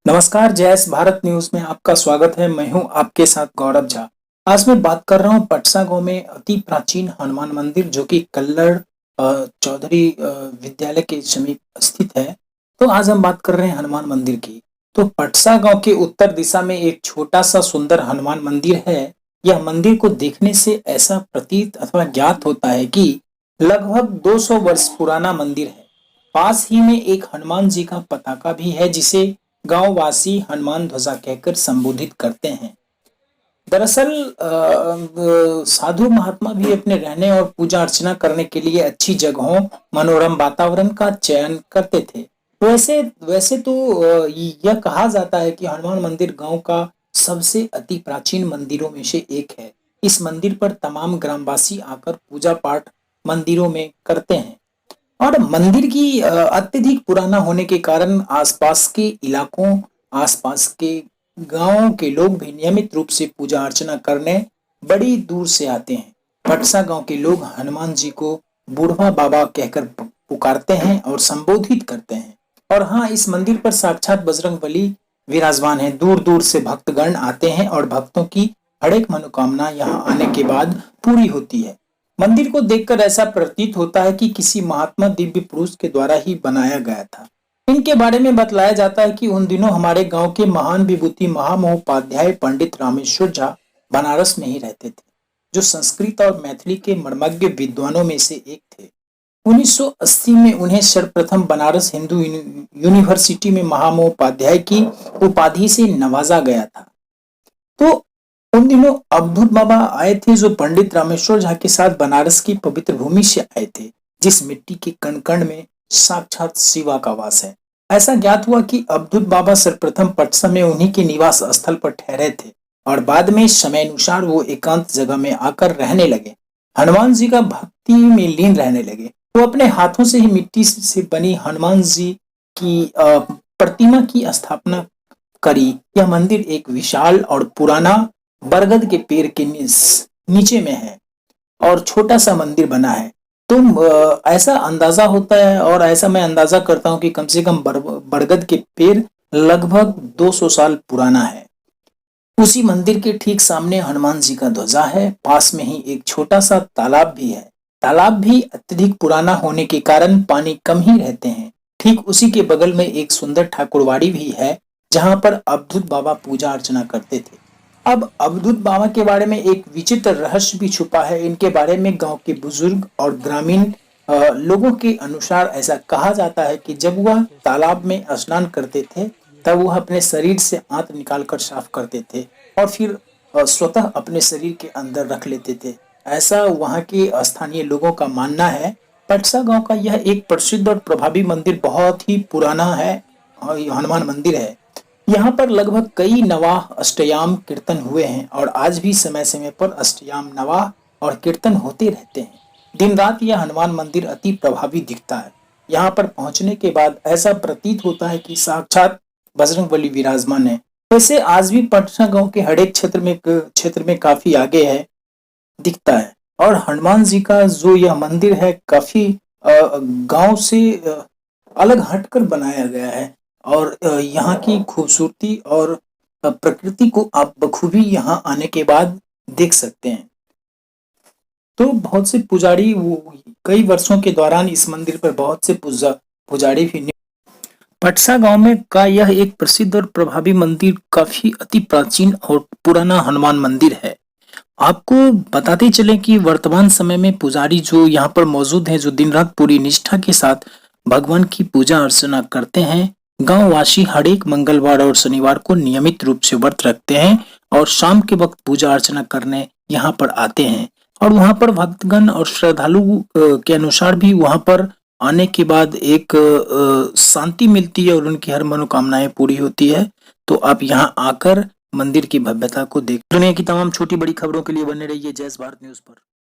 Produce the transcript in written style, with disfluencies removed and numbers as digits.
नमस्कार, जैस भारत न्यूज में आपका स्वागत है। मैं हूं आपके साथ गौरव झा। आज मैं बात कर रहा हूं पटसा गांव में अति प्राचीन हनुमान मंदिर जो कि कल्लड़ चौधरी विद्यालय के समीप स्थित है। तो आज हम बात कर रहे हैं हनुमान मंदिर की। तो पटसा गांव के उत्तर दिशा में एक छोटा सा सुंदर हनुमान मंदिर है। यह मंदिर को देखने से ऐसा प्रतीत अथवा ज्ञात होता है कि लगभग 200 वर्ष पुराना मंदिर है। पास ही में एक हनुमान जी का पताका भी है जिसे गांव वासी हनुमान ध्वजा कहकर संबोधित करते हैं। दरअसल साधु महात्मा भी अपने रहने और पूजा अर्चना करने के लिए अच्छी जगहों, मनोरम वातावरण का चयन करते थे। वैसे वैसे तो यह कहा जाता है कि हनुमान मंदिर गांव का सबसे अति प्राचीन मंदिरों में से एक है। इस मंदिर पर तमाम ग्रामवासी आकर पूजा पाठ मंदिरों में करते हैं। और मंदिर की अत्यधिक पुराना होने के कारण आसपास के इलाकों, आसपास के गांवों के लोग भी नियमित रूप से पूजा अर्चना करने बड़ी दूर से आते हैं। पटसा गांव के लोग हनुमान जी को बूढ़ा बाबा कहकर पुकारते हैं और संबोधित करते हैं। और हाँ, इस मंदिर पर साक्षात बजरंगबली विराजमान है। दूर दूर से भक्तगण आते हैं और भक्तों की हर एक मनोकामना यहाँ आने के बाद पूरी होती है। मंदिर को देखकर ऐसा प्रतीत होता है कि किसी महात्मा दिव्य पुरुष के द्वारा ही बनाया गया था। इनके बारे में बतलाया जाता है कि उन दिनों हमारे गांव के महान विभूति महामहोपाध्याय पंडित रामेश्वर झा बनारस में ही रहते थे, जो संस्कृत और मैथिली के मर्मज्ञ विद्वानों में से एक थे। 1980 में उन्हें सर्वप्रथम बनारस हिंदू यूनिवर्सिटी में महामहोपाध्याय की उपाधि से नवाजा गया था। तो उन दिनों अवधूत बाबा आए थे, जो पंडित रामेश्वर झा के साथ बनारस की पवित्र भूमि से आए थे, जिस मिट्टी के कण कण में साक्षात शिवा का वास है। ऐसा ज्ञात हुआ कि अवधूत बाबा सर्वप्रथम पटसा में उन्हीं के निवास स्थल पर ठहरे थे और बाद में समय अनुसार वो एकांत जगह में आकर रहने लगे। हनुमान जी का भक्ति में लीन रहने लगे। वो अपने हाथों से ही मिट्टी से बनी हनुमान जी की प्रतिमा की स्थापना करी। यह मंदिर एक विशाल और पुराना बरगद के पेड़ के नीचे में है और छोटा सा मंदिर बना है। तो ऐसा अंदाजा होता है और ऐसा मैं अंदाजा करता हूँ कि कम से कम बरगद के पेड़ लगभग 200 साल पुराना है। उसी मंदिर के ठीक सामने हनुमान जी का ध्वजा है। पास में ही एक छोटा सा तालाब भी है। तालाब भी अत्यधिक पुराना होने के कारण पानी कम ही रहते हैं। ठीक उसी के बगल में एक सुंदर ठाकुरवाड़ी भी है, जहां पर अवधूत बाबा पूजा अर्चना करते थे। अब अवधूत बाबा के बारे में एक विचित्र रहस्य भी छुपा है। इनके बारे में गांव के बुजुर्ग और ग्रामीण लोगों के अनुसार ऐसा कहा जाता है कि जब वह तालाब में स्नान करते थे तब वह अपने शरीर से आंत निकालकर साफ करते थे और फिर स्वतः अपने शरीर के अंदर रख लेते थे। ऐसा वहां के स्थानीय लोगों का मानना है। पटसा गांव का यह एक प्रसिद्ध और प्रभावी मंदिर बहुत ही पुराना है और हनुमान मंदिर है। यहाँ पर लगभग कई नवाह अष्टयाम कीर्तन हुए हैं और आज भी समय समय पर अष्टयाम नवाह और कीर्तन होते रहते हैं। दिन रात यह हनुमान मंदिर अति प्रभावी दिखता है। यहाँ पर पहुंचने के बाद ऐसा प्रतीत होता है कि साक्षात बजरंगबली विराजमान है। वैसे आज भी पटना गांव के हर एक क्षेत्र में काफी आगे है, दिखता है। और हनुमान जी का जो यह मंदिर है काफी गांव से अलग हटकर बनाया गया है और यहाँ की खूबसूरती और प्रकृति को आप बखूबी यहाँ आने के बाद देख सकते हैं। तो बहुत से पुजारी कई वर्षों के दौरान इस मंदिर पर बहुत से पुजारी भी पटसा गांव में का यह एक प्रसिद्ध और प्रभावी मंदिर काफी अति प्राचीन और पुराना हनुमान मंदिर है। आपको बताते चले कि वर्तमान समय में पुजारी जो यहाँ पर मौजूद हैं, जो दिन रात पूरी निष्ठा के साथ भगवान की पूजा अर्चना करते हैं। गांव वासी हर एक मंगलवार और शनिवार को नियमित रूप से व्रत रखते हैं और शाम के वक्त पूजा अर्चना करने यहाँ पर आते हैं। और वहाँ पर भक्तगण और श्रद्धालु के अनुसार भी वहाँ पर आने के बाद एक शांति मिलती है और उनकी हर मनोकामनाएं पूरी होती है। तो आप यहाँ आकर मंदिर की भव्यता को देख। दुनिया की तमाम छोटी बड़ी खबरों के लिए बने रहिए जैस भारत न्यूज पर।